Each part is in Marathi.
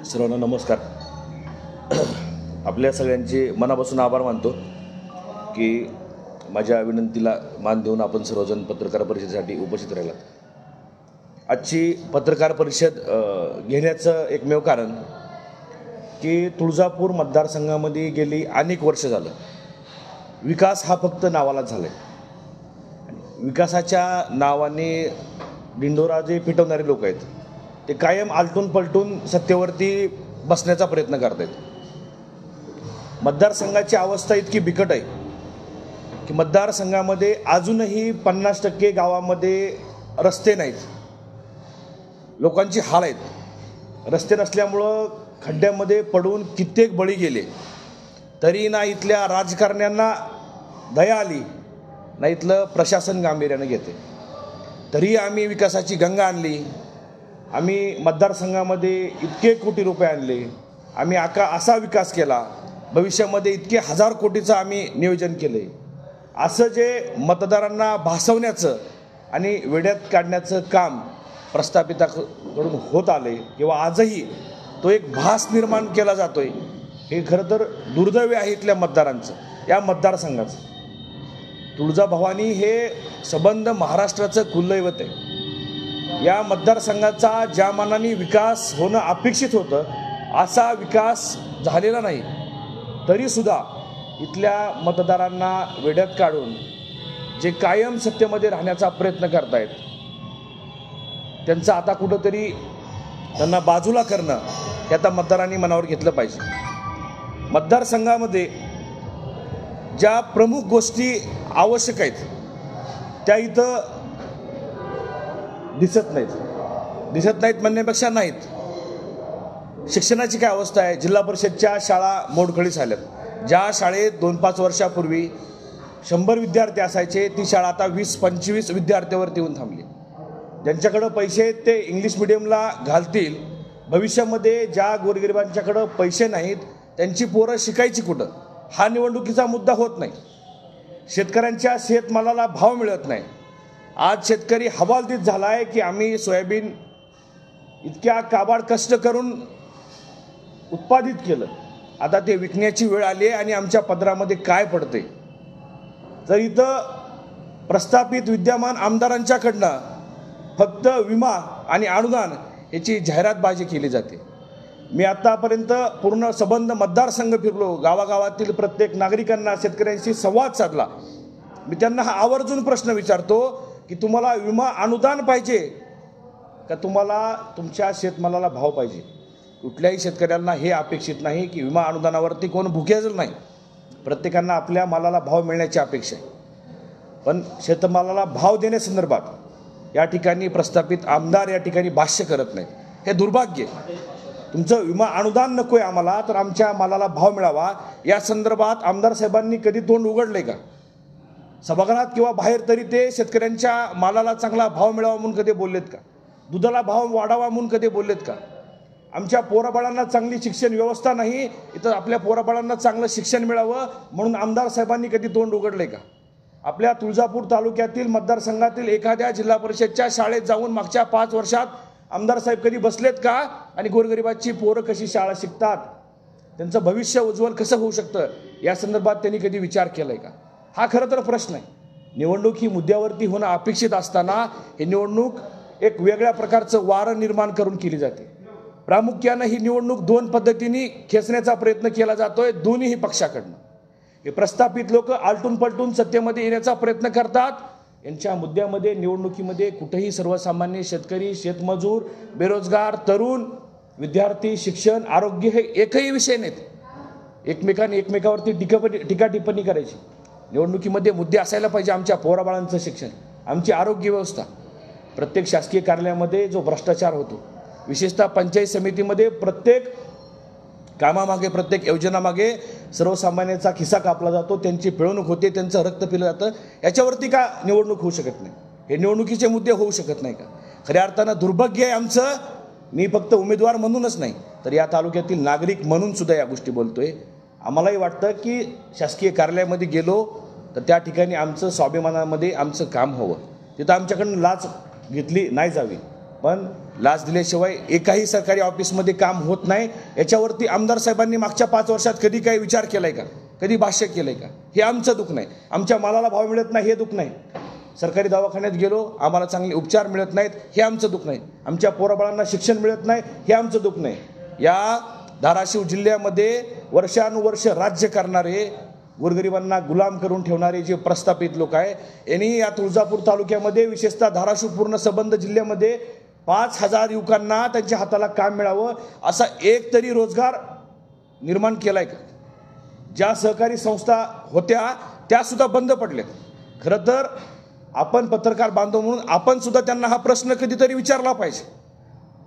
सर्वांना नमस्कार. आपल्या सगळ्यांचे मनापासून आभार मानतो की माझ्या विनंतीला मान देऊन आपण सर्वजण पत्रकार परिषदेसाठी उपस्थित राहिलात. आजची पत्रकार परिषद घेण्याचं एकमेव कारण की तुळजापूर मतदारसंघामध्ये गेली अनेक वर्ष झालं विकास हा फक्त नावालाच झाला आहे. विकासाच्या नावाने दिंडोरा जे पिटवणारे लोक आहेत ते कायम आलटून पलटून सत्तेवरती बसण्याचा प्रयत्न करत आहेत. मतदारसंघाची अवस्था इतकी बिकट आहे की मतदारसंघामध्ये अजूनही 50% गावामध्ये रस्ते नाहीत. लोकांची हाल आहेत. रस्ते नसल्यामुळं खड्ड्यामध्ये पडून कित्येक बळी गेले. तरी ना इथल्या राजकारण्यांना दया आली ना इथलं प्रशासन गांभीर्यानं घेते. तरी आम्ही विकासाची गंगा आणली. आम्ही मतदारसंघामध्ये इतके कोटी रुपये आणले. आम्ही असा विकास केला. भविष्यामध्ये इतके 1000 कोटीचं आम्ही नियोजन केले. असं जे मतदारांना भासवण्याचं आणि वेड्यात काढण्याचं काम प्रस्थापिताकडून होत आले किंवा आजही तो एक भास निर्माण केला जातोय हे खरं तर दुर्दैवी आहे इथल्या मतदारांचं, या मतदारसंघाचं. तुळजाभवानी हे संबंध महाराष्ट्राचं कुलदैवत आहे. या मतदारसंघाचा ज्या मानाने विकास होणं अपेक्षित होतं असा विकास झालेला नाही. तरीसुद्धा इथल्या मतदारांना वेड्यात काढून जे कायम सत्तेमध्ये राहण्याचा प्रयत्न करतायत त्यांचं आता कुठंतरी त्यांना बाजूला करणं हे आता मतदारांनी मनावर घेतलं पाहिजे. मतदारसंघामध्ये ज्या प्रमुख गोष्टी आवश्यक आहेत त्या इथं दिसत नाहीत म्हणण्यापेक्षा नाहीत. शिक्षणाची काय अवस्था आहे? जिल्हा परिषदच्या शाळा मोडकळीस आल्यात. ज्या शाळेत 2-5 वर्षापूर्वी 100 विद्यार्थी असायचे ती शाळा आता 20-25 विद्यार्थ्यावरती येऊन थांबली. ज्यांच्याकडं पैसे आहेत ते इंग्लिश मिडियमला घालतील. भविष्यामध्ये ज्या गोरगरिबांच्याकडं पैसे नाहीत त्यांची पोरं शिकायची कुठं हा निवडणुकीचा मुद्दा होत नाही. शेतकऱ्यांच्या शेतमालाला भाव मिळत नाही. आज शेतकरी हवालदिल झाला आहे की आम्ही सोयाबीन इतक्या काबाड कष्ट करून उत्पादित केलं, आता ते विकण्याची वेळ आली आहे आणि आमच्या पदरामध्ये काय पडते. तर इथं प्रस्थापित विद्यमान आमदारांच्याकडनं फक्त विमा आणि अनुदान याची जाहिरातबाजी केली जाते. मी आत्तापर्यंत पूर्ण संबंध मतदारसंघ फिरलो, गावागावातील प्रत्येक नागरिकांना शेतकऱ्यांशी संवाद साधला. मी त्यांना हा आवर्जून प्रश्न विचारतो की तुम्हाला विमा अनुदान पाहिजे का तुम्हाला तुमच्या शेतमालाला भाव पाहिजे? कुठल्याही शेतकऱ्यांना हे अपेक्षित नाही की विमा अनुदानावरती कोण भुकेल नाही. प्रत्येकांना आपल्या मालाला भाव मिळण्याची अपेक्षा आहे. पण शेतमालाला भाव देण्यासंदर्भात या ठिकाणी प्रस्थापित आमदार या ठिकाणी भाष्य करत नाहीत. हे दुर्भाग्य. तुमचं विमा अनुदान नको आहे आम्हाला, तर आमच्या मालाला भाव मिळावा या संदर्भात आमदार साहेबांनी कधी तोंड उघडले का? सभागृहात किंवा बाहेर तरी ते शेतकऱ्यांच्या मालाला चांगला भाव मिळावा म्हणून कधी बोललेत का? दुधाला भाव वाढावा म्हणून कधी बोललेत का? आमच्या पोराबाळांना चांगली शिक्षण व्यवस्था नाही, इथं आपल्या पोराबाळांना चांगलं शिक्षण मिळावं म्हणून आमदार साहेबांनी कधी तोंड उघडले का? आपल्या तुळजापूर तालुक्यातील मतदारसंघातील एखाद्या जिल्हा परिषदच्या शाळेत जाऊन मागच्या 5 वर्षात आमदार साहेब कधी बसलेत का? आणि गोरगरिबाची पोरं कशी शाळा शिकतात, त्यांचं भविष्य उज्ज्वल कसं होऊ शकतं या संदर्भात त्यांनी कधी विचार केलाय का? हा खरं तर प्रश्न आहे. निवडणूक ही मुद्द्यावरती होणं अपेक्षित असताना ही निवडणूक एक वेगळ्या प्रकारचं वारं निर्माण करून केली जाते. प्रामुख्यानं ही निवडणूक 2 पद्धतीने खेचण्याचा प्रयत्न केला जातोय दोन्ही पक्षाकडनं. हे प्रस्थापित लोक आलटून पलटून सत्तेमध्ये येण्याचा प्रयत्न करतात. यांच्या मुद्द्यामध्ये निवडणुकीमध्ये कुठेही सर्वसामान्य शेतकरी, शेतमजूर, बेरोजगार, तरुण, विद्यार्थी, शिक्षण, आरोग्य हे एकही विषय नाहीत. एकमेकांनी एकमेकावरती टीका टिप्पणी करायची. निवडणुकीमध्ये मुद्दे असायला पाहिजे. आमच्या पोराबाळांचं शिक्षण, आमची आरोग्य व्यवस्था. प्रत्येक शासकीय कार्यालयामध्ये जो भ्रष्टाचार होतो, विशेषतः पंचायत समितीमध्ये प्रत्येक कामामागे, प्रत्येक योजनामागे सर्वसामान्यांचा खिसा कापला जातो, त्यांची पिळवणूक होते, त्यांचं रक्त पिलं जातं. याच्यावरती का निवडणूक होऊ शकत नाही? हे निवडणुकीचे मुद्दे होऊ शकत नाही का? खऱ्या अर्थानं दुर्भाग्य आहे आमचं. मी फक्त उमेदवार म्हणूनच नाही तर या तालुक्यातील नागरिक म्हणून सुद्धा या गोष्टी बोलतोय. आम्हालाही वाटतं की शासकीय कार्यालयामध्ये गेलो तर त्या ठिकाणी आमचं स्वाभिमानामध्ये आमचं काम हवं. तिथं आमच्याकडून लाच घेतली नाही जावी, पण लाच दिल्याशिवाय एकाही सरकारी ऑफिसमध्ये काम होत नाही. याच्यावरती आमदार साहेबांनी मागच्या 5 वर्षात कधी काही विचार केलाय का? कधी भाष्य केलंय का? हे आमचं दुःख नाही. आमच्या मालाला भाव मिळत नाही हे दुःख नाही. सरकारी दवाखान्यात गेलो आम्हाला चांगले उपचार मिळत नाहीत हे आमचं दुःख नाही. आमच्या पोराबाळांना शिक्षण मिळत नाही हे आमचं दुःख नाही. या धाराशिव जिल्ह्यामध्ये वर्षानुवर्ष राज्य करणारे, गोरगरिबांना गुलाम करून ठेवणारे जे प्रस्थापित लोक आहे, यांनी या तुळजापूर तालुक्यामध्ये विशेषतः धाराशिव पूर्ण संबंध जिल्ह्यामध्ये 5,000 युवकांना त्यांच्या हाताला काम मिळावं असा एक तरी रोजगार निर्माण केलाय का? ज्या सहकारी संस्था होत्या त्या सुद्धा बंद पडल्या. खरं तर आपण पत्रकार बांधव म्हणून आपण सुद्धा त्यांना हा प्रश्न कधीतरी विचारला पाहिजे.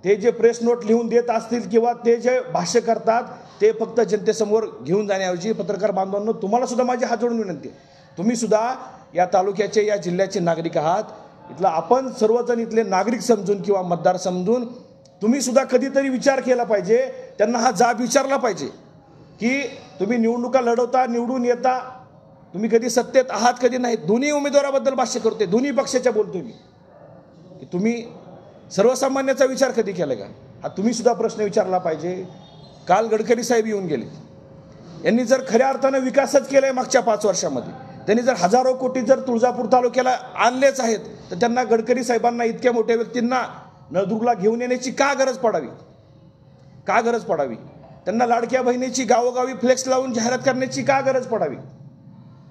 ते जे प्रेस नोट लिहून देत असतील किंवा ते जे भाष्य करतात ते फक्त जनतेसमोर घेऊन जाण्याऐवजी पत्रकार बांधवांनो तुम्हाला सुद्धा माझी हात जोडून विनंती आहे, तुम्ही सुद्धा या तालुक्याचे या जिल्ह्याचे नागरिक आहात. इथला आपण सर्वजण इथले नागरिक समजून किंवा मतदार समजून तुम्ही सुद्धा कधीतरी विचार केला पाहिजे. त्यांना हा जाब विचारला पाहिजे की तुम्ही निवडणुका लढवता, निवडून येता, तुम्ही कधी सत्तेत आहात कधी नाही. दोन्ही उमेदवाराबद्दल भाष्य करतोय, दोन्ही पक्षाच्या बोलतोय मी, की तुम्ही सर्वसामान्याचा विचार कधी केला का? हा तुम्ही सुद्धा प्रश्न विचारला पाहिजे. काल गडकरी साहेब येऊन गेले. यांनी जर खऱ्या अर्थानं विकासच केलाय मागच्या 5 वर्षामध्ये, त्यांनी जर हजारो कोटी जर तुळजापूर तालुक्याला आणलेच आहेत तर त्यांना गडकरी साहेबांना इतक्या मोठ्या व्यक्तींना नळदुर्गला घेऊन येण्याची का गरज पडावी? का गरज पडावी? त्यांना लाडक्या बहिणीची गावोगावी फ्लेक्स लावून जाहिरात करण्याची का गरज पडावी?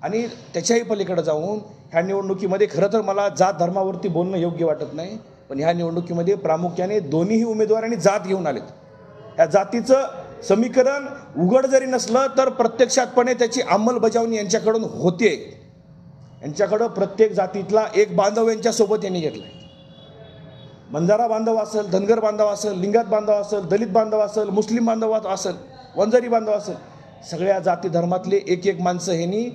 आणि त्याच्याही पलीकडे जाऊन ह्या निवडणुकीमध्ये खरं तर मला जात धर्मावरती बोलणं योग्य वाटत नाही, पण ह्या निवडणुकीमध्ये प्रामुख्याने दोन्हीही उमेदवारांनी जात घेऊन आलेत. या जातीचं समीकरण उघड जरी नसलं तर प्रत्यक्षातपणे त्याची अंमलबजावणी यांच्याकडून होते. यांच्याकडं प्रत्येक जातीतला एक बांधव यांच्यासोबत यांनी घेतलाय. बंजारा बांधव असेल, धनगर बांधव असेल, लिंगायत बांधव असेल, दलित बांधव असेल, मुस्लिम बांधव असेल, वंजारी बांधव असेल, सगळ्या जाती धर्मातले एक एक माणसं ह्यांनी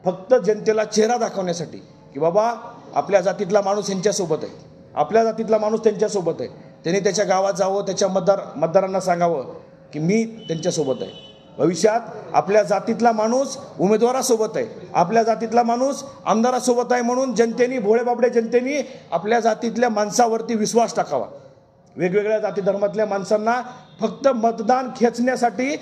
फक्त जनतेला चेहरा दाखवण्यासाठी की बाबा आपल्या जातीतला माणूस यांच्यासोबत आहे, आपल्या जातीतला माणूस त्यांच्यासोबत आहे, त्यांनी त्याच्या गावात जावं, त्याच्या मतदारांना सांगावं की मी त्यांच्यासोबत आहे. भविष्यात आपल्या जातीतला माणूस उमेदवारासोबत आहे, आपल्या जातीतला माणूस आमदारासोबत आहे म्हणून जनतेने, भोळेबाबडे जनतेने आपल्या जातीतल्या माणसावरती विश्वास टाकावा. वेगवेगळ्या जाती धर्मातल्या माणसांना फक्त मतदान खेचण्यासाठी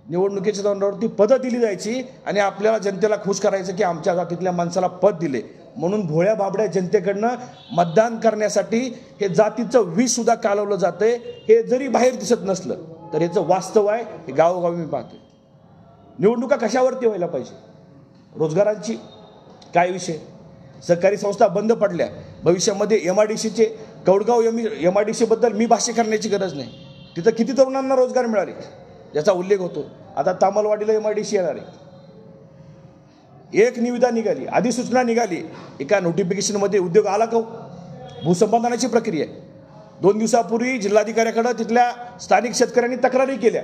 निवडणुकीच्या तोंडावरती पदं दिली जायची आणि आपल्याला जनतेला खुश करायचं की आमच्या जातीतल्या माणसाला पद दिले म्हणून भोळ्या बाबड्या जनतेकडनं मतदान करण्यासाठी हे जातीचं विष सुद्धा कालवलं जातंय. हे जरी बाहेर दिसत नसलं तर याचं वास्तव आहे, हे गावोगावी मी पाहतोय. निवडणुका कशावरती व्हायला पाहिजे? रोजगारांची काय विषय? सहकारी संस्था बंद पडल्या, भविष्यामध्ये MIDCचे कौडगाव MIDC बद्दल मी भाष्य करण्याची गरज नाही. तिथं किती तरुणांना रोजगार मिळाले याचा उल्लेख होतो. आता तामलवाडीला MIDC येणार आहे. एक निविदा निघाली, अधिसूचना निघाली, एका नोटिफिकेशनमध्ये उद्योग आला का? भूसंपादनाची प्रक्रिया आहे. 2 दिवसापूर्वी जिल्हाधिकाऱ्याकडे तिथल्या स्थानिक शेतकऱ्यांनी तक्रारी केल्या,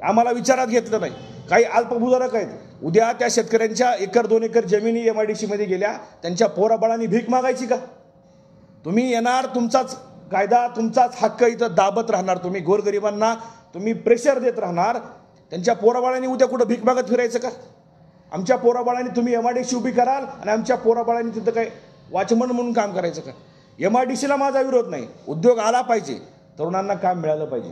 आम्हाला विचारात घेतलं नाही. काही अल्पभूधारक आहेत, उद्या त्या शेतकऱ्यांच्या 1-2 एकर जमिनी MIDC मध्ये गेल्या, त्यांच्या पोराबाळांनी भीक मागायची का? तुम्ही येणार, तुमचाच कायदा, तुमचाच हक्क इथं दाबत राहणार, तुम्ही गोरगरिबांना तुम्ही प्रेशर देत राहणार. त्यांच्या पोराबाळांनी उद्या कुठं भीक मागत फिरायचं का? आमच्या पोराबाळांनी तुम्ही MIDC उभी कराल आणि आमच्या पोराबाळांनी तिथं काय वॉचमन म्हणून काम करायचं का? MIDCला माझा विरोध नाही, उद्योग आला पाहिजे, तरुणांना काम मिळालं पाहिजे,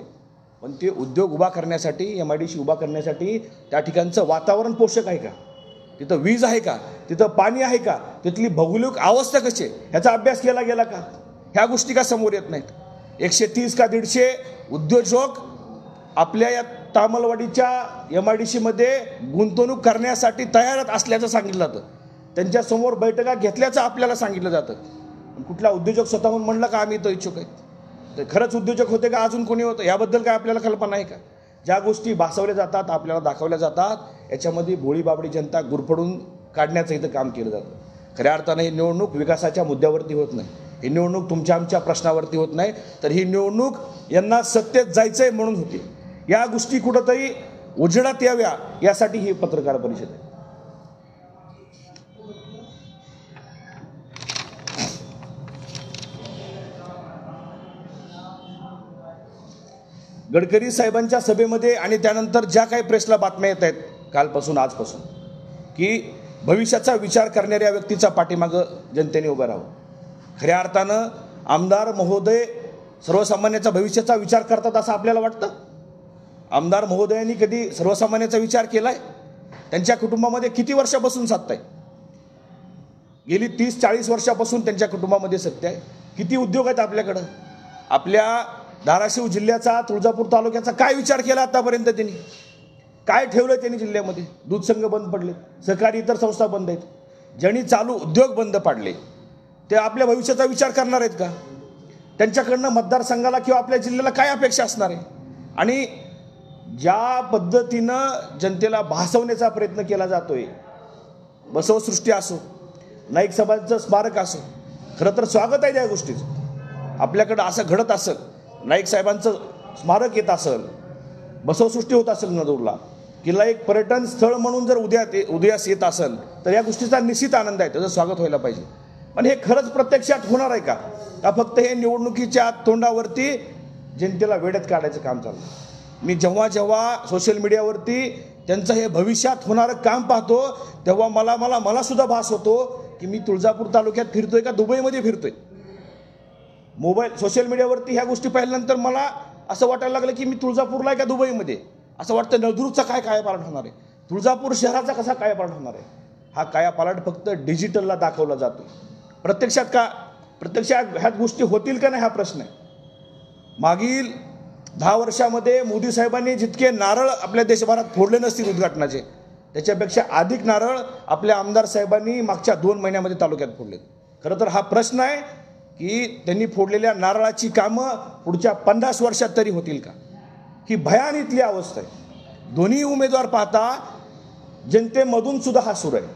पण ते उद्योग उभा करण्यासाठी, MIDC उभा करण्यासाठी त्या ठिकाणचं वातावरण पोषक आहे का? तिथं वीज आहे का? तिथं पाणी आहे का? तिथली भौगोलिक अवस्था कशी आहे ह्याचा अभ्यास केला गेला का? ह्या गोष्टी का समोर येत नाहीत? 130 का 150 उद्योजक आपल्या या तामलवाडीच्या MIDC मध्ये गुंतवणूक करण्यासाठी तयार असल्याचं सांगितलं जातं. त्यांच्यासमोर बैठका घेतल्याचं आपल्याला सांगितलं जातं. कुठला उद्योजक स्वतःहून म्हणलं का आम्ही तो इच्छुक आहे? तर खरंच उद्योजक होते का अजून कोणी होतं याबद्दल काय आपल्याला कल्पना आहे का? ज्या गोष्टी भासवल्या जातात, आपल्याला दाखवल्या जातात, याच्यामध्ये भोळी बाबडी जनता गुरफडून काढण्याचं इथं काम केलं जातं. खऱ्या अर्थानं ही निवडणूक विकासाच्या मुद्द्यावरती होत नाही, ही निवडणूक तुमच्या आमच्या प्रश्नावरती होत नाही, तर ही निवडणूक यांना सत्तेत जायचंय म्हणून होती. या गोष्टी कुठंतरी उजेडात याव्या यासाठी ही पत्रकार परिषद आहे. गडकरी साहेबांच्या सभेमध्ये आणि त्यानंतर ज्या काही प्रेसला बातम्या येत आहेत कालपासून आजपासून की भविष्याचा विचार करणाऱ्या व्यक्तीचा पाठीमागं जनतेने उभं राहावं. खऱ्या अर्थानं आमदार महोदय सर्वसामान्याच्या भविष्याचा विचार करतात असं आपल्याला वाटतं? आमदार महोदयांनी कधी सर्वसामान्याचा विचार केलाय? त्यांच्या कुटुंबामध्ये किती वर्षापासून सत्ता आहे? गेली 30-40 वर्षापासून त्यांच्या कुटुंबामध्ये सत्ता आहे. किती उद्योग आहेत आपल्याकडं? आपल्या धाराशिव जिल्ह्याचा, तुळजापूर तालुक्याचा काय विचार केला आतापर्यंत त्यांनी? काय ठेवलं त्यांनी जिल्ह्यामध्ये? दूध संघ बंद पडले, सहकारी इतर संस्था बंद आहेत, ज्यांनी चालू उद्योग बंद पाडले ते आपल्या भविष्याचा विचार करणार आहेत का? त्यांच्याकडनं मतदारसंघाला किंवा आपल्या जिल्ह्याला काय अपेक्षा असणार आहे? आणि ज्या पद्धतीनं जनतेला भासवण्याचा प्रयत्न केला जातोय, बसवसृष्टी असो, नाईक साहेबांचं स्मारक असो, खरं तर स्वागत आहे त्या गोष्टीचं. आपल्याकडं असं घडत असेल, नाईक साहेबांचं स्मारक येत असेल, बसवसृष्टी होत असेल नजूरला, किल्ला एक पर्यटन स्थळ म्हणून जर उदयास येत असेल तर या गोष्टीचा निश्चित आनंद आहे, त्याचं स्वागत व्हायला पाहिजे. पण हे खरंच प्रत्यक्षात होणार आहे का? का फक्त हे निवडणुकीच्या तोंडावरती जनतेला वेड्यात काढायचं काम चाललं? मी जेव्हा जेव्हा सोशल मीडियावरती त्यांचं हे भविष्यात होणारं काम पाहतो तेव्हा मला सुद्धा भास होतो की मी तुळजापूर तालुक्यात फिरतोय का दुबईमध्ये फिरतोय. मोबाईल सोशल मीडियावरती ह्या गोष्टी पाहिल्यानंतर मला असं वाटायला लागलं की मी तुळजापूरला आहे का दुबईमध्ये. असं वाटतं नळदुर्गचा काय कायापालट होणार आहे, तुळजापूर शहराचा कसा कायापालट होणार आहे. हा कायापालट फक्त डिजिटलला दाखवला जातो. प्रत्यक्षात ह्या गोष्टी होतील का नाही हा प्रश्न आहे. मागील 10 वर्षामध्ये मोदी साहेबांनी जितके नारळ आपल्या देशभरात फोडले नसतील उद्घाटनाचे, त्याच्यापेक्षा अधिक नारळ आपल्या आमदार साहेबांनी मागच्या 2 महिन्यामध्ये तालुक्यात फोडलेत. खरं तर हा प्रश्न आहे की त्यांनी फोडलेल्या नारळाची कामं पुढच्या 50 वर्षात तरी होतील का? ही भयान इथली अवस्था आहे. दोन्ही उमेदवार पाहता जनतेमधून सुद्धा हा सूर आहे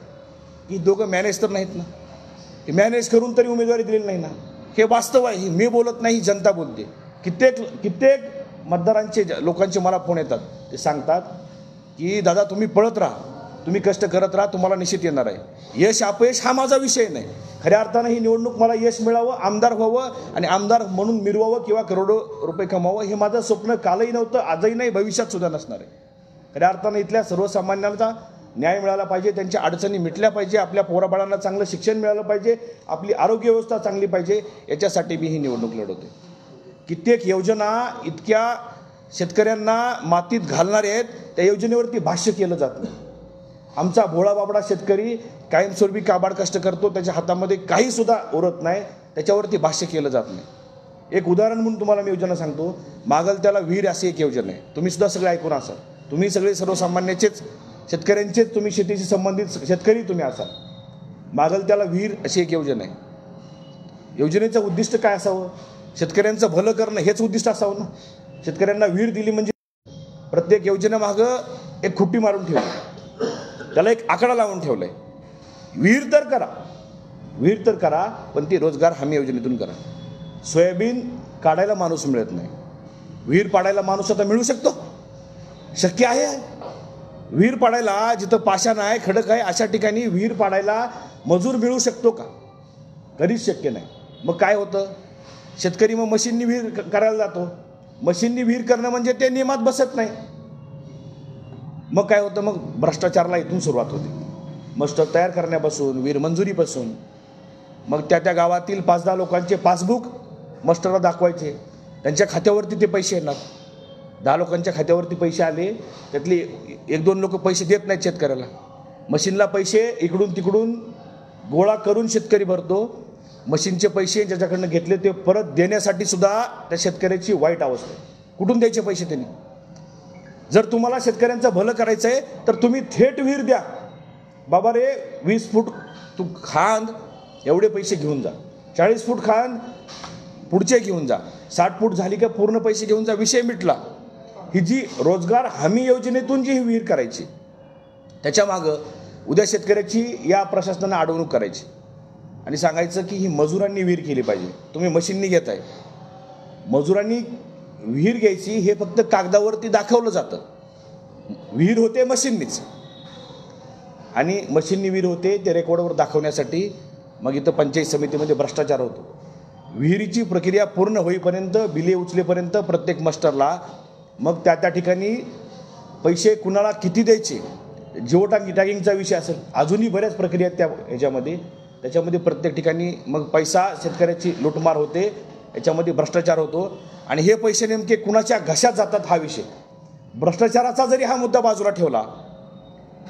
की दोघं मॅनेज तर नाहीत ना, हे मॅनेज करून तरी उमेदवारी दिलेली नाही ना. हे वास्तव आहे. मी बोलत नाही, जनता बोलते. कित्येक मतदारांचे लोकांचे मला फोन येतात, ते सांगतात की दादा तुम्ही पळत राहा, तुम्ही कष्ट करत राहा, तुम्हाला निश्चित येणार आहे. यश अपयश हा माझा विषय नाही. खऱ्या अर्थानं ही निवडणूक मला यश मिळावं, आमदार व्हावं आणि आमदार म्हणून मिरवावं किंवा करोडो रुपये कमावं हे माझं स्वप्न कालही नव्हतं, आजही नाही, भविष्यात सुद्धा नसणार आहे. खऱ्या अर्थानं इथल्या सर्वसामान्यांना न्याय मिळाला पाहिजे, त्यांच्या अडचणी मिटल्या पाहिजे, आपल्या पोराबाळांना चांगलं शिक्षण मिळालं पाहिजे, आपली आरोग्य व्यवस्था चांगली पाहिजे, याच्यासाठी मी ही निवडणूक लढवते. कित्येक योजना इतक्या शेतकऱ्यांना मातीत घालणाऱ्या आहेत, त्या योजनेवरती भाष्य केलं जात नाही. आमचा भोळा बाबडा शेतकरी कायमस्वरूपी काबाड कष्ट करतो, त्याच्या हातामध्ये काही सुद्धा उरत नाही, त्याच्यावरती भाष्य केलं जात नाही. एक उदाहरण म्हणून तुम्हाला मी योजना सांगतो. मागल त्याला विहीर अशी एक योजना आहे, तुम्ही सुद्धा सगळे ऐकून असाल. तुम्ही सगळे सर्वसामान्याचेच शेतकऱ्यांचेच, तुम्ही शेतीशी संबंधित शेतकरी तुम्ही असाल. मागल त्याला विहीर अशी एक योजना आहे. योजनेचं उद्दिष्ट काय असावं? शेतकऱ्यांचं भलं करणं हेच उद्दिष्ट असावं ना. शेतकऱ्यांना विहीर दिली म्हणजे प्रत्येक योजनेमागं एक खुट्टी मारून ठेवली, त्याला एक आकडा लावून ठेवलाय. विहीर तर करा, पण ती रोजगार हमी योजनेतून करा. सोयाबीन काढायला माणूस मिळत नाही, विहीर पाडायला माणूस आता मिळू शकतो, शक्य आहे. विहीर पाडायला जिथं पाषाण आहे, खडक आहे, अशा ठिकाणी विहीर पाडायला मजूर मिळू शकतो का? कधीच शक्य नाही. मग काय होतं? शेतकरी मग मशीननी विहीर करायला जातो. मशीननी विहीर करणं म्हणजे ते नियमात बसत नाही. मग काय होतं? मग भ्रष्टाचाराला इथून सुरुवात होते. मस्टर तयार करण्यापासून, विहीर मंजुरीपासून, मग त्या गावातील 5-10 लोकांचे पासबुक मस्टरला दाखवायचे, त्यांच्या खात्यावरती ते पैसे येणार. 10 लोकांच्या खात्यावरती पैसे आले, त्यातले 1-2 लोक पैसे देत नाहीत शेतकऱ्याला. मशीनला पैसे इकडून तिकडून गोळा करून शेतकरी भरतो. मशीनचे पैसे ज्याच्याकडनं घेतले ते परत देण्यासाठी सुद्धा त्या शेतकऱ्याची वाईट अवस्था आहे. कुठून द्यायचे पैसे त्यांनी? जर तुम्हाला शेतकऱ्यांचं भलं करायचं आहे तर तुम्ही थेट विहीर द्या. बाबा रे, 20 फूट तू खांद, एवढे पैसे घेऊन जा. 40 फूट खांद, पुढचे घेऊन जा. 60 फूट झाली का पूर्ण पैसे घेऊन जा, विषय मिटला. ही जी रोजगार हमी योजनेतून जी ही विहीर करायची, त्याच्या मागं उद्या शेतकऱ्याची या प्रशासनानं अडवणूक करायची आणि सांगायचं की ही मजुरांनी विहीर केली पाहिजे. तुम्ही मशीननी घेताय. मजुरांनी विहीर घ्यायची हे फक्त कागदावरती दाखवलं जातं. विहीर होते मशीननीच, आणि मशीननी विहीर होते ते रेकॉर्डवर दाखवण्यासाठी मग इथं पंचायत समितीमध्ये भ्रष्टाचार होतो. विहिरीची प्रक्रिया पूर्ण होईपर्यंत, बिले उचलेपर्यंत प्रत्येक मस्टरला मग त्या ठिकाणी पैसे कुणाला किती द्यायचे, जिओ टॅगिंगचा विषय असेल, अजूनही बऱ्याच प्रक्रिया आहेत त्या ह्याच्यामध्ये. त्याच्यामध्ये प्रत्येक ठिकाणी मग पैसा शेतकऱ्याची लूटमार होते, याच्यामध्ये भ्रष्टाचार होतो. आणि हे पैसे नेमके कुणाच्या घशात जातात हा विषय. भ्रष्टाचाराचा जरी हा मुद्दा बाजूला ठेवला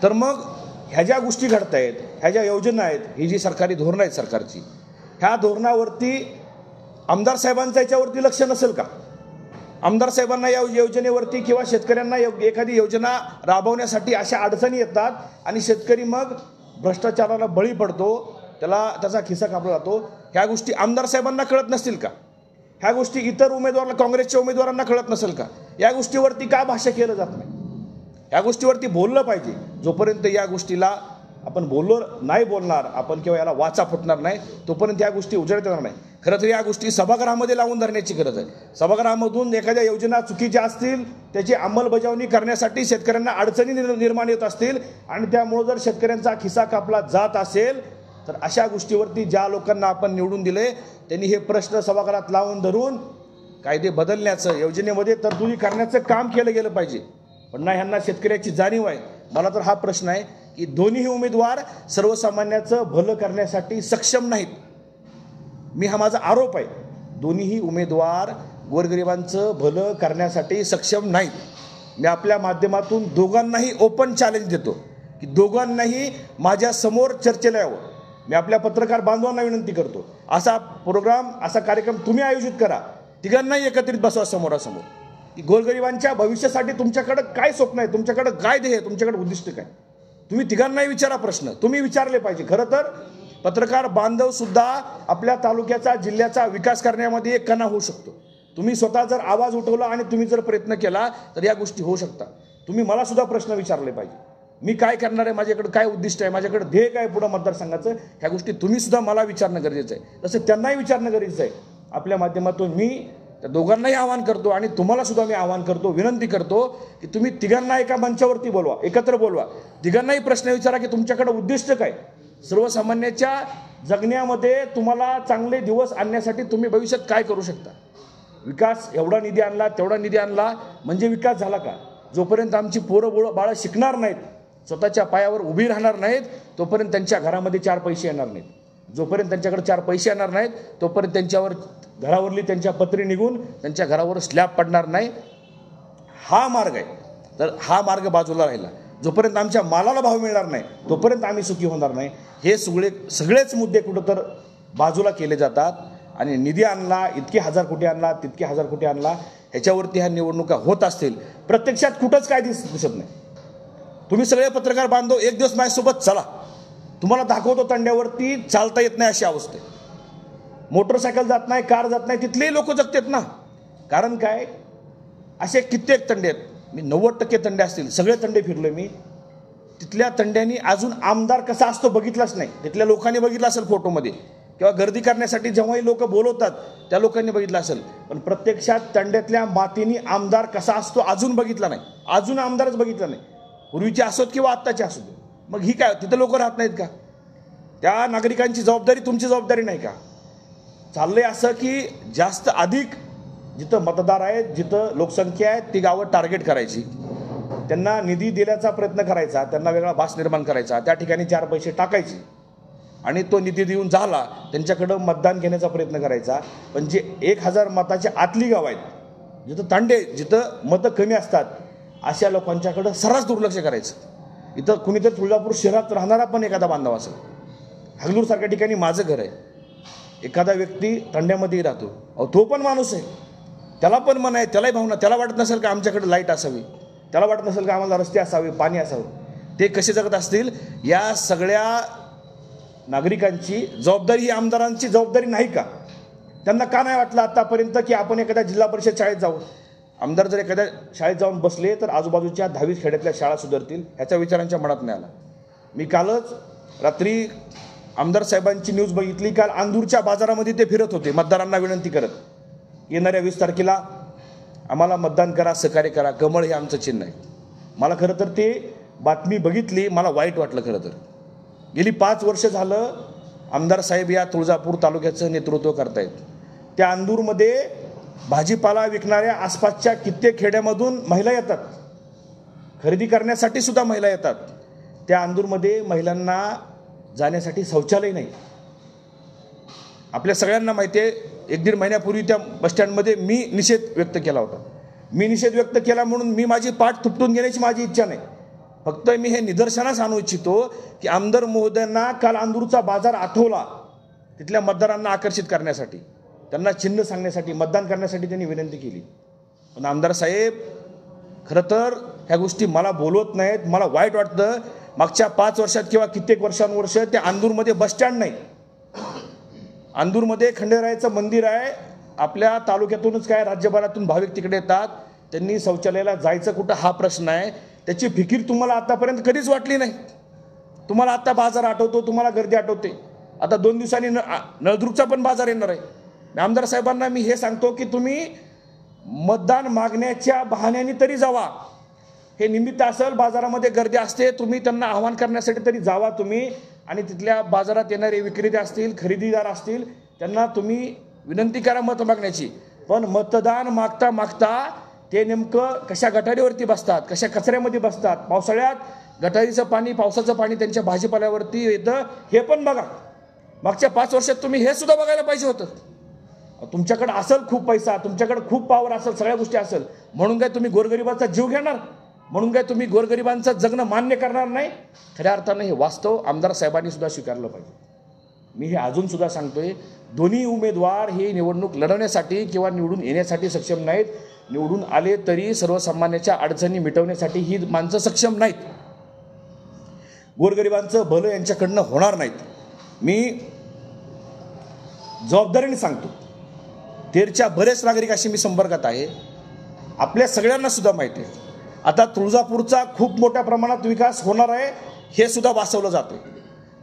तर मग ह्या ज्या गोष्टी घडत आहेत, ह्या ज्या योजना आहेत, ही जी सरकारी धोरणं आहेत सरकारची, ह्या धोरणावरती आमदार साहेबांचं याच्यावरती लक्ष नसेल का? आमदार साहेबांना या योजनेवरती किंवा शेतकऱ्यांना एखादी योजना राबवण्यासाठी अशा अडचणी येतात आणि शेतकरी मग भ्रष्टाचाराला बळी पडतो, त्याचा खिसा कापला जातो. ह्या गोष्टी आमदार साहेबांना कळत नसतील का? ह्या गोष्टी इतर उमेदवारांना, काँग्रेसच्या उमेदवारांना कळत नसेल का? या गोष्टीवरती का भाष्य केलं जात नाही? या गोष्टीवरती बोललं पाहिजे. जोपर्यंत या गोष्टीला आपण नाही बोलणार आपण किंवा याला वाचा फुटणार नाही, तोपर्यंत या गोष्टी उजेडात येणार नाही. खरं तर या गोष्टी सभागृहामध्ये लावून धरण्याची गरज आहे. सभागृहामधून एखाद्या योजना चुकीच्या असतील त्याची अंमलबजावणी करण्यासाठी शेतकऱ्यांना अडचणी निर्माण येत असतील आणि त्यामुळे जर शेतकऱ्यांचा खिसा कापला जात असेल तर अशा गोष्टीवरती ज्या लोकांना आपण निवडून दिले त्यांनी हे प्रश्न सभागृहात लावून धरून कायदे बदलण्याचं, योजनेमध्ये तरतुदी करण्याचं काम केलं गेलं पाहिजे. पण ना ह्यांना शेतकऱ्याची जाणीव आहे. मला तर हा प्रश्न आहे की दोन्ही उमेदवार सर्वसामान्याचं भलं करण्यासाठी सक्षम नाहीत. हा माझा आरोप आहे. दोन्हीही उमेदवार गोरगरिबांचं भलं करण्यासाठी सक्षम नाहीत. मी आपल्या माध्यमातून दोघांनाही ओपन चॅलेंज देतो की दोघांनाही माझ्या समोर चर्चेला यावं. मी आपल्या पत्रकार बांधवांना विनंती करतो, असा प्रोग्राम, असा कार्यक्रम तुम्ही आयोजित करा. तिघांनाही एकत्रित बसवा समोरासमोर की गोरगरिबांच्या भविष्यासाठी तुमच्याकडं काय स्वप्न आहे, तुमच्याकडं काय ध्येय आहे, तुमच्याकडे उद्दिष्ट काय. तुम्ही तिघांनाही विचारा प्रश्न, तुम्ही विचारले पाहिजे. खरं तर पत्रकार बांधव सुद्धा आपल्या तालुक्याचा, जिल्ह्याचा विकास करण्यामध्ये एक कणा होऊ शकतो. तुम्ही स्वतः जर आवाज उठवला आणि तुम्ही जर प्रयत्न केला तर या गोष्टी होऊ शकतात. तुम्ही मला सुद्धा प्रश्न विचारले पाहिजे. मी काय करणार आहे, माझ्याकडे काय उद्दिष्ट आहे, माझ्याकडे ध्येय काय पुढं मतदारसंघाचं, ह्या गोष्टी तुम्ही सुद्धा मला विचारणं गरजेचं आहे. तसं त्यांनाही विचारणं गरजेचं आहे. आपल्या माध्यमातून मी त्या दोघांनाही आवाहन करतो आणि तुम्हाला सुद्धा मी आवाहन करतो, विनंती करतो की तुम्ही तिघांना एका मंचावरती बोलवा, एकत्र बोलवा. तिघांनाही प्रश्न विचारा की तुमच्याकडे उद्दिष्ट काय. सर्वसामान्याच्या जगण्यामध्ये तुम्हाला चांगले दिवस आणण्यासाठी तुम्ही भविष्यात काय करू शकता. विकास, एवढा निधी आणला, तेवढा निधी आणला म्हणजे विकास झाला का? जोपर्यंत आमची पोरं बाळं शिकणार नाहीत, स्वतःच्या पायावर उभी राहणार नाहीत, तोपर्यंत त्यांच्या घरामध्ये 4 पैसे येणार नाहीत. जोपर्यंत त्यांच्याकडे 4 पैसे येणार नाहीत तोपर्यंत त्यांच्यावर घरावरली त्यांच्या पत्री निघून त्यांच्या घरावर स्लॅब पडणार नाही. हा मार्ग आहे. तर हा मार्ग बाजूला राहिला, जोपर्यंत आमच्या मालाला भाव मिळणार नाही तोपर्यंत आम्ही सुखी होणार नाही. हे सगळेच मुद्दे कुठं तर बाजूला केले जातात आणि निधी आणला, इतके 1000 कोटी आणला, तितके 1000 कोटी आणला, ह्याच्यावरती ह्या निवडणुका होत असतील. प्रत्यक्षात कुठंच काय दिसत नाही. तुम्ही सगळे पत्रकार बांधव एक दिवस माझ्यासोबत चला, तुम्हाला दाखवतो तंड्यावरती चालता येत नाही अशी अवस्था आहे. मोटरसायकल जात नाही, कार जात नाही, तिथलेही लोक जगतात ना. कारण काय, असे कित्येक तंडे आहेत. मी 90% तंडे असतील, सगळे तंडे फिरलोय मी. तिथल्या तंड्यांनी अजून आमदार कसा असतो बघितलाच नाही. तिथल्या लोकांनी बघितलं असेल फोटोमध्ये किंवा गर्दी करण्यासाठी जेव्हाही लोक बोलवतात त्या लोकांनी बघितलं असेल, पण प्रत्यक्षात तंड्यातल्या मातीनी आमदार कसा असतो अजून बघितला नाही. अजून आमदारच बघितला नाही, पूर्वीचे असोत किंवा आत्ताचे असोत. मग ही काय, तिथं लोक राहत नाहीत का? त्या नागरिकांची जबाबदारी तुमची जबाबदारी नाही का? चाललंय असं की जास्त अधिक जिथं मतदार आहेत, जिथं लोकसंख्या आहे, ती गावं टार्गेट करायची, त्यांना निधी दिल्याचा प्रयत्न करायचा, त्यांना वेगळा भास निर्माण करायचा, त्या ठिकाणी 4 पैसे टाकायचे आणि तो निधी देऊन झाला त्यांच्याकडं मतदान घेण्याचा प्रयत्न करायचा. पण जे 1000 मताच्या आतली गाव आहेत, जिथं तांडे, जिथं मतं कमी असतात, अशा लोकांच्याकडं सर्रास दुर्लक्ष करायचं. इथं कुणीतरी तुळजापूर शहरात राहणारा पण एखादा बांधव असेल, हगलूरसारख्या ठिकाणी माझं घर आहे, एखादा व्यक्ती तंड्यामध्येही राहतो, अहो तो पण माणूस आहे, त्याला पण मन आहे, त्यालाही भावना, त्याला वाटत नसेल का आमच्याकडे लाईट असावी, त्याला वाटत नसेल का आम्हाला रस्ते असावे, पाणी असावं. ते कसे जगत असतील? या सगळ्या नागरिकांची जबाबदारी ही आमदारांची जबाबदारी नाही का? त्यांना का नाही वाटलं आतापर्यंत की आपण एखाद्या जिल्हा परिषद शाळेत जाऊ? आमदार जर एखाद्या शाळेत जाऊन बसले तर आजूबाजूच्या 10-20 खेड्यातल्या शाळा सुधारतील, ह्याचा विचारांच्या मनात नाही आला. मी कालच रात्री आमदार साहेबांची न्यूज बघितली. काल अंदूरच्या बाजारामध्ये ते फिरत होते मतदारांना विनंती करत, येणाऱ्या 20 तारखेला आम्हाला मतदान करा, सहकार्य करा, कमळ हे आमचं चिन्ह आहे. मला खरं तर ते बातमी बघितली, मला वाईट वाटलं. खरं तर गेली 5 वर्ष झालं आमदार साहेब या तुळजापूर तालुक्याचं नेतृत्व करतायत. त्या अंदूरमध्ये भाजीपाला विकणाऱ्या आसपासच्या कित्येक खेड्यामधून महिला येतात, खरेदी करण्यासाठी सुद्धा महिला येतात. त्या अंदूरमध्ये महिलांना जाण्यासाठी शौचालय नाही. आपल्या सगळ्यांना माहिती आहे, 1-1.5 महिन्यापूर्वी त्या बसस्टँडमध्ये मी निषेध व्यक्त केला होता. मी निषेध व्यक्त केला म्हणून मी माझी पाठ थुपटून घेण्याची माझी इच्छा नाही. फक्त मी हे निदर्शनास आणू इच्छितो की आमदार महोदयांना काल अंदूरचा बाजार आठवला, तिथल्या मतदारांना आकर्षित करण्यासाठी, त्यांना चिन्ह सांगण्यासाठी, मतदान करण्यासाठी त्यांनी विनंती केली. पण आमदार साहेब खरं तर ह्या गोष्टी मला बोलवत नाहीत. मला वाईट वाटतं. मागच्या 5 वर्षात किंवा कित्येक वर्षांवर्ष त्या अंदूरमध्ये बसस्टँड नाही. अंदूरमध्ये खंडेरायाचं मंदिर आहे. आपल्या तालुक्यातूनच काय राज्यभरातून भाविक तिकडे येतात. त्यांनी शौचालयाला जायचं कुठं हा प्रश्न आहे. त्याची फिकीर तुम्हाला आतापर्यंत कधीच वाटली नाही. तुम्हाला आता बाजार आठवतो, तुम्हाला गर्दी आठवते. आता 2 दिवसांनी नळदुर्गचा पण बाजार येणार आहे. आमदार साहेबांना मी हे सांगतो की तुम्ही मतदान मागण्याच्या बहाण्याने तरी जावा. हे निमित्त असेल, बाजारामध्ये गर्दी असते, तुम्ही त्यांना आवाहन करण्यासाठी तरी जावा तुम्ही. आणि तिथल्या बाजारात येणारे विक्रेते असतील, खरेदीदार असतील, त्यांना तुम्ही विनंती करा मत मागण्याची. पण मतदान मागता मागता ते नेमकं कशा गटारीवरती बसतात, कशा कचऱ्यामध्ये बसतात. पावसाळ्यात गटारीचं पाणी, पावसाचं पाणी त्यांच्या भाजीपाल्यावरती येतं, हे पण बघा. मागच्या 5 वर्षात तुम्ही हे सुद्धा बघायला पाहिजे होतं. तुमच्याकडे असेल खूप पैसा, तुमच्याकडे खूप पावर असेल, सगळ्या गोष्टी असेल, म्हणून काय तुम्ही गोरगरिबाचा जीव घेणार? म्हणून काय तुम्ही गोरगरिबांचं जगणं मान्य करणार नाही? खऱ्या अर्थानं हे वास्तव आमदार साहेबांनी सुद्धा स्वीकारलं पाहिजे. मी हे अजून सुद्धा सांगतोय, दोन्ही उमेदवार हे निवडणूक लढवण्यासाठी किंवा निवडून येण्यासाठी सक्षम नाहीत. निवडून आले तरी सर्वसामान्याच्या अडचणी मिटवण्यासाठी ही माणसं सक्षम नाहीत. गोरगरिबांचं भलं यांच्याकडनं होणार नाहीत. मी जबाबदारीने सांगतो, तेरच्या बरेच नागरिकांशी मी संपर्कात आहे. आपल्या सगळ्यांना सुद्धा माहिती आहे आता तुळजापूरचा खूप मोठ्या प्रमाणात विकास होणार आहे, हे सुद्धा भासवलं जाते.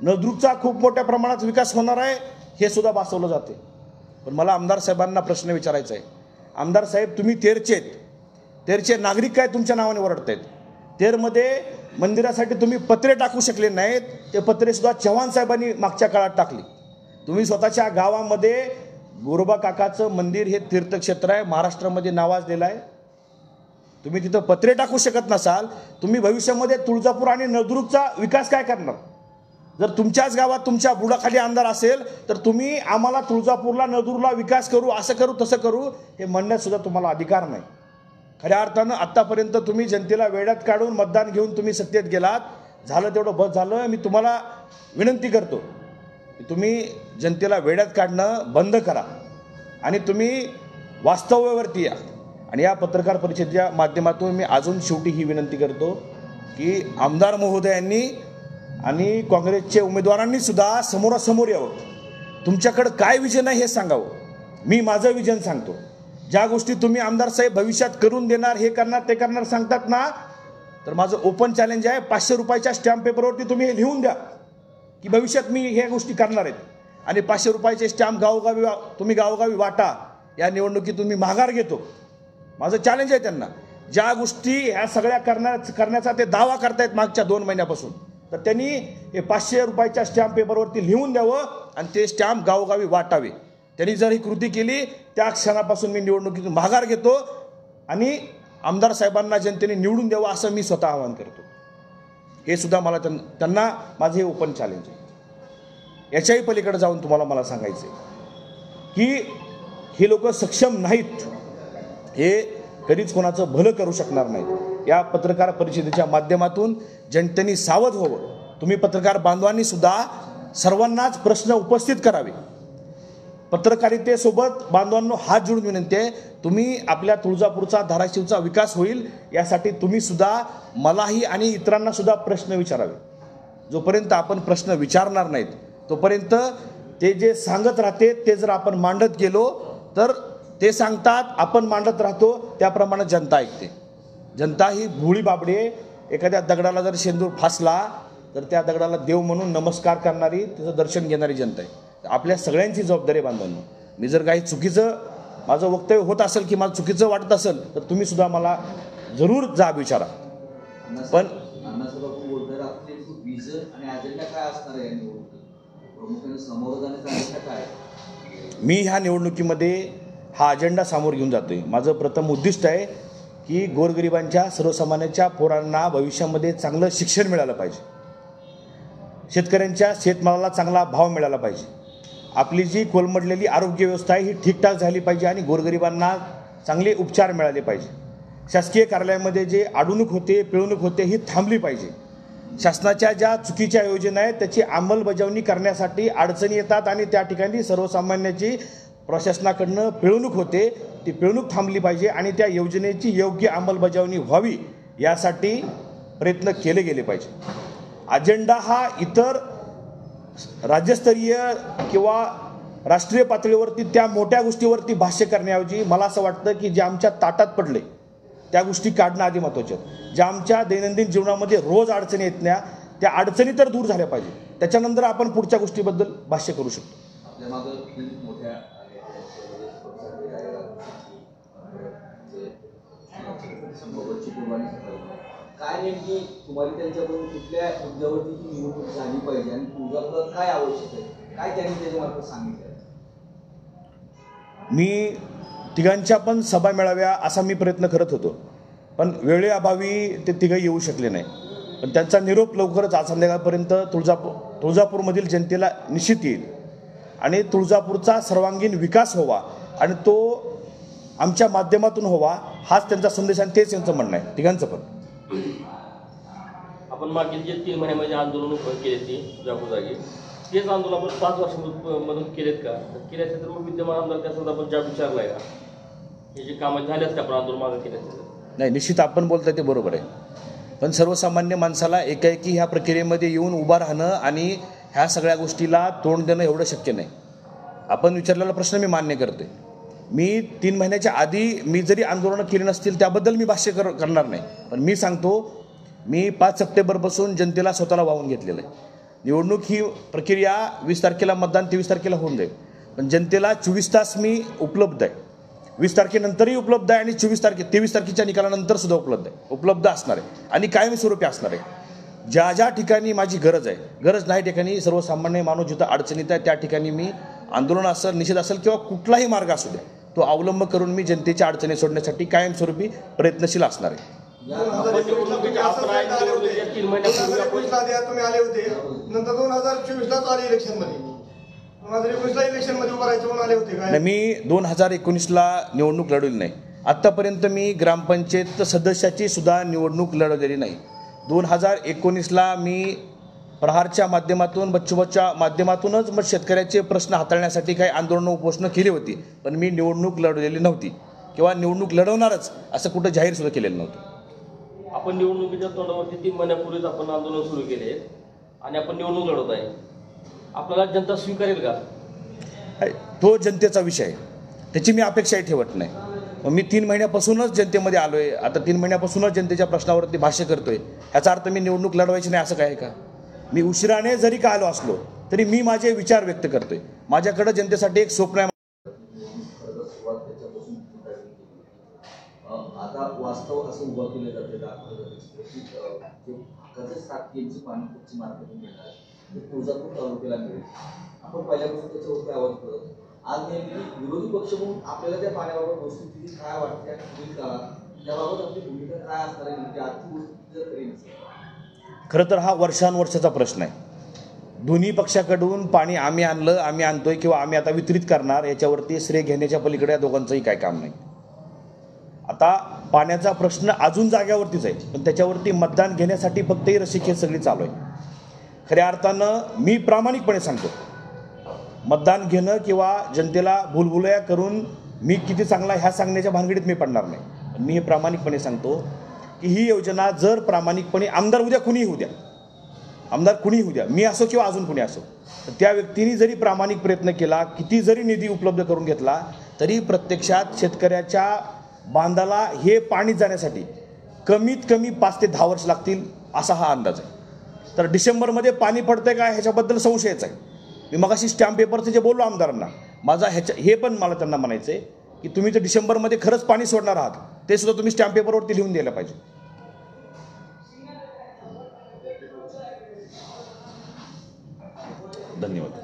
नळदुर्गचा खूप मोठ्या प्रमाणात विकास होणार आहे, हे सुद्धा भासवलं जाते. पण मला आमदार साहेबांना प्रश्न विचारायचा आहे. आमदार साहेब, तुम्ही तेरचे नागरिक काय तुमच्या नावाने ओरडत आहेत? तेरमध्ये मंदिरासाठी तुम्ही पत्रे टाकू शकले नाहीत. ते पत्रे सुद्धा चव्हाण साहेबांनी मागच्या काळात टाकली. तुम्ही स्वतःच्या गावामध्ये गोरोबा काकाचं मंदिर हे तीर्थक्षेत्र आहे, महाराष्ट्रामध्ये नावाजलेलं आहे. तुम्ही तिथं पत्रे टाकू शकत नसाल, तुम्ही भविष्यामध्ये तुळजापूर आणि नळदुर्गचा विकास काय करणार? जर तुमच्याच गावात तुमच्या बुडाखाली आमदार असेल तर तुम्ही आम्हाला तुळजापूरला, नळदुर्गला विकास करू, असं करू, तसं करू, हे म्हणण्यात सुद्धा तुम्हाला अधिकार नाही. खऱ्या अर्थानं आत्तापर्यंत तुम्ही जनतेला वेड्यात काढून मतदान घेऊन तुम्ही सत्तेत गेलात. झालं तेवढं बस झालं. मी तुम्हाला विनंती करतो की तुम्ही जनतेला वेड्यात काढणं बंद करा आणि तुम्ही वास्तव्यावरती या. आणि या पत्रकार परिषदेच्या माध्यमातून मी अजून शेवटी ही विनंती करतो की आमदार महोदयांनी आणि काँग्रेसचे उमेदवारांनी सुद्धा समोरासमोर यावं. तुमच्याकडं काय विजन आहे हे सांगावं. मी माझं विजन सांगतो. ज्या गोष्टी तुम्ही आमदार साहेब भविष्यात करून देणार, हे करणार, ते करणार सांगतात ना, तर माझं ओपन चॅलेंज आहे. 500 रुपयाच्या स्टॅम्प पेपरवरती तुम्ही हे लिहून द्या की भविष्यात मी ह्या गोष्टी करणार आहेत. आणि 500 रुपयाचे स्टॅम्प तुम्ही गावोगावी वाटा. या निवडणुकीत तुम्ही माघार घेतो. माझं चॅलेंज आहे त्यांना. ज्या गोष्टी ह्या सगळ्या करण्याचा ते दावा करतायत मागच्या 2 महिन्यापासून, तर त्यांनी हे 500 रुपयाच्या स्टॅम्प पेपरवरती लिहून द्यावं आणि ते स्टॅम्प गावोगावी वाटावे. त्यांनी जर ही कृती केली, त्या क्षणापासून मी निवडणुकीतून माघार घेतो आणि आमदार साहेबांना जनतेने निवडून द्यावं असं मी स्वतः आवाहन करतो. हे सुद्धा मला त्यांना माझं हे ओपन चॅलेंज आहे. याच्याही पलीकडे जाऊन तुम्हाला मला सांगायचं आहे की हे लोक सक्षम नाहीत, हे कधीच कोणाचं भलं करू शकणार नाहीत. या पत्रकार परिषदेच्या माध्यमातून जनतेने सावध व्हावं. तुम्ही पत्रकार बांधवांनी सुद्धा सर्वांनाच प्रश्न उपस्थित करावे. पत्रकारितेसोबत बांधवांनो हात जोडून विनंती आहे, तुम्ही आपल्या तुळजापूरचा, धाराशिवचा विकास होईल यासाठी तुम्ही सुद्धा मलाही आणि इतरांना सुद्धा प्रश्न विचारावे. जोपर्यंत आपण प्रश्न विचारणार नाहीत तोपर्यंत ते जे सांगत राहते ते जर आपण मांडत गेलो तर ते सांगतात, आपण मांडत राहतो, त्याप्रमाणे जनता ऐकते. जनता ही भोळी बाबडी आहे. एखाद्या दगडाला जर शेंदूर फासला तर त्या दगडाला देव म्हणून नमस्कार करणारी, त्याचं दर्शन घेणारी जनता आहे. आपल्या सगळ्यांची जबाबदारी बांधवांनो. मी जर काही चुकीचं माझं वक्तव्य होत असेल की मला चुकीचं वाटत असेल तर तुम्ही सुद्धा मला जरूर जाब विचारा. पण मी ह्या निवडणुकीमध्ये हा अजेंडा समोर घेऊन जातोय. माझं प्रथम उद्दिष्ट आहे की गोरगरिबांच्या सर्वसामान्यांच्या पोरांना भविष्यामध्ये चांगलं शिक्षण मिळालं पाहिजे, शेतकऱ्यांच्या शेतमालाला चांगला भाव मिळाला पाहिजे, आपली जी कोलमडलेली आरोग्य व्यवस्था आहे ही ठीकठाक झाली पाहिजे आणि गोरगरिबांना चांगले उपचार मिळाले पाहिजे, शासकीय कार्यालयामध्ये जे अडवणूक होते पिळवणूक होते ही थांबली पाहिजे, शासनाच्या ज्या चुकीच्या योजना आहेत त्याची अंमलबजावणी करण्यासाठी अडचणी येतात आणि त्या ठिकाणी सर्वसामान्याची प्रशासनाकडनं पिळवणूक होते, ती पिळवणूक थांबली पाहिजे आणि त्या योजनेची योग्य अंमलबजावणी व्हावी यासाठी प्रयत्न केले गेले पाहिजे. अजेंडा हा इतर राज्यस्तरीय किंवा राष्ट्रीय पातळीवरती त्या मोठ्या गोष्टीवरती भाष्य करण्याऐवजी मला असं वाटतं की जे आमच्या ताटात पडले त्या गोष्टी काढणं आधी महत्त्वाचे आहेत. ज्या आमच्या दैनंदिन जीवनामध्ये रोज अडचणी येत नाही त्या अडचणी तर दूर झाल्या पाहिजे, त्याच्यानंतर आपण पुढच्या गोष्टीबद्दल भाष्य करू शकतो. काय नेमकी तुम्हाला त्यांच्याकडून कुठल्या मुद्द्यावरती ही निवडणूक झाली पाहिजे आणि तुळजापुरात काय आवश्यक आहे, काय त्यांनी त्याच्यामार्फत सांगितलं? मी तिघांच्या पण सभा मिळाव्या असा मी प्रयत्न करत होतो, पण वेळेअभावी ते तिघं येऊ शकले नाही. पण त्यांचा निरोप लवकरच आज संध्याकाळपर्यंत तुळजापूरमधील जनतेला निश्चित येईल आणि तुळजापूरचा सर्वांगीण विकास व्हावा आणि तो आमच्या माध्यमातून व्हावा हाच त्यांचा संदेश आणि तेच त्यांचं म्हणणं आहे तिघांचं पण. आपण मागील जे 3 महिन्यामध्ये आंदोलन केले ती तुळजापूर जागी तेच आंदोलन आपण 5 वर्षांमधून केलेत का? केले असेल तर मग विद्यमान आमदार त्यासुद्धा आपण ज्या विचारला आहे का हे जे कामं झाले असते आपण आंदोलन मागं केले नाही, निश्चित आपण बोलताय ते बरोबर आहे, पण सर्वसामान्य माणसाला एकाएकी ह्या प्रक्रियेमध्ये येऊन उभा राहणं आणि ह्या सगळ्या गोष्टीला तोंड देणं एवढं शक्य नाही. आपण विचारलेला प्रश्न मी मान्य करते. मी 3 महिन्याच्या आधी मी जरी आंदोलनं केली नसतील त्याबद्दल मी भाष्य करणार नाही, पण मी सांगतो मी 5 सप्टेंबरपासून जनतेला स्वतःला वाहून घेतलेलं आहे. निवडणूक ही प्रक्रिया 20 तारखेला मतदान 23 तारखेला होऊन जाईल, पण जनतेला 24 तास मी उपलब्ध आहे, 20 तारखेनंतरही उपलब्ध आहे आणि 23 तारखेच्या निकालानंतर सुद्धा उपलब्ध असणार आहे आणि कायमस्वरूपी असणार आहे. ज्या ज्या ठिकाणी माझी गरज नाही ठिकाणी सर्वसामान्य माणूस जिथं अडचणीत आहे त्या ठिकाणी मी आंदोलन असेल, निषेध असेल किंवा कुठलाही मार्ग असू द्या तो अवलंब करून मी जनतेच्या अडचणी सोडण्यासाठी कायमस्वरूपी प्रयत्नशील असणार आहे. तुम्ही आले होते, नंतर 2024ला आले इलेक्शनमध्ये, 2019ला इलेक्शनमध्ये उभं राहायचं म्हणून आले होते काय? मी 2019ला निवडणूक लढवली नाही. आत्तापर्यंत मी ग्रामपंचायत सदस्याची सुद्धा निवडणूक लढवलेली नाही. 2019ला मी प्रहारच्या माध्यमातून बच्चूभाऊच्या माध्यमातूनच मग शेतकऱ्याचे प्रश्न हाताळण्यासाठी काही आंदोलनं उपोषणं केली होती, पण मी निवडणूक लढवलेली नव्हती किंवा निवडणूक लढवणारच असं कुठं जाहीर सुद्धा केलेलं नव्हतं. आपण निवडणुकीच्या तोंडावरती 3 महिन्यापूर्वीच आपण आंदोलन सुरू केले आणि आपण निवडणूक लढवत आहे, आपल्याला जनता स्वीकारेल का? तो जनतेचा विषय आहे, त्याची मी अपेक्षाही ठेवत नाही. मग मी 3 महिन्यापासूनच जनतेमध्ये आलो आहे, आता 3 महिन्यापासूनच जनतेच्या प्रश्नावरती भाष्य करतोय, ह्याचा अर्थ मी निवडणूक लढवायची नाही असं काय आहे का? मी उशिराने जरी का आलो असलो तरी मी माझे विचार व्यक्त करतोय. माझ्याकडे जनतेसाठी एक स्वप्न आहे. आता वास्तव असं उभं केलं जाते पाणीपुरची मार्केटिंग घेणार ते तुळजापूर तालुक्याला मिळेल. आपण पहिल्यापासून त्याच्यावरती आवाज करत आज नेमकी विरोधी पक्ष म्हणून आपल्याला त्या पाण्याबाबत वस्तुस्थिती काय वाटते आणि पुढील काळात त्याबाबत आपली भूमिका काय असणार आहे, नेमकी आजची वस्तुस्थिती जर करेल. खरं तर हा वर्षानुवर्षाचा प्रश्न आहे. दोन्ही पक्षाकडून पाणी आम्ही आणतोय किंवा आम्ही आता वितरित करणार याच्यावरती श्रेय घेण्याच्या पलीकडे या दोघांचंही काय काम नाही. आता पाण्याचा प्रश्न अजून जाग्यावरतीच आहे, पण त्याच्यावरती मतदान घेण्यासाठी फक्त ही रस्सीखेच सगळी चालू आहे. खऱ्या अर्थानं मी प्रामाणिकपणे सांगतो, मतदान घेणं किंवा जनतेला भुलभुलया करून मी किती चांगला ह्या सांगण्याच्या भानगडीत मी पडणार नाही. मी हे प्रामाणिकपणे सांगतो की ही योजना जर प्रामाणिकपणे आमदार उद्या कुणीही होऊ द्या, मी असो किंवा अजून कुणी असो, तर त्या व्यक्तीने जरी प्रामाणिक प्रयत्न केला, किती जरी निधी उपलब्ध करून घेतला, तरी प्रत्यक्षात शेतकऱ्याच्या बांधाला हे पाणी जाण्यासाठी कमीत कमी 5 ते 10 वर्ष लागतील असा हा अंदाज आहे. तर डिसेंबरमध्ये पाणी पडतंय का ह्याच्याबद्दल संशयच आहे. मी मगाशी स्टॅम्प पेपरचं जे बोललो आमदारांना, हे पण मला त्यांना म्हणायचं आहे की तुम्ही जर डिसेंबरमध्ये खरंच पाणी सोडणार आहात ते सुद्धा तुम्ही स्टॅम्प पेपरवरती लिहून द्यायला पाहिजे. धन्यवाद.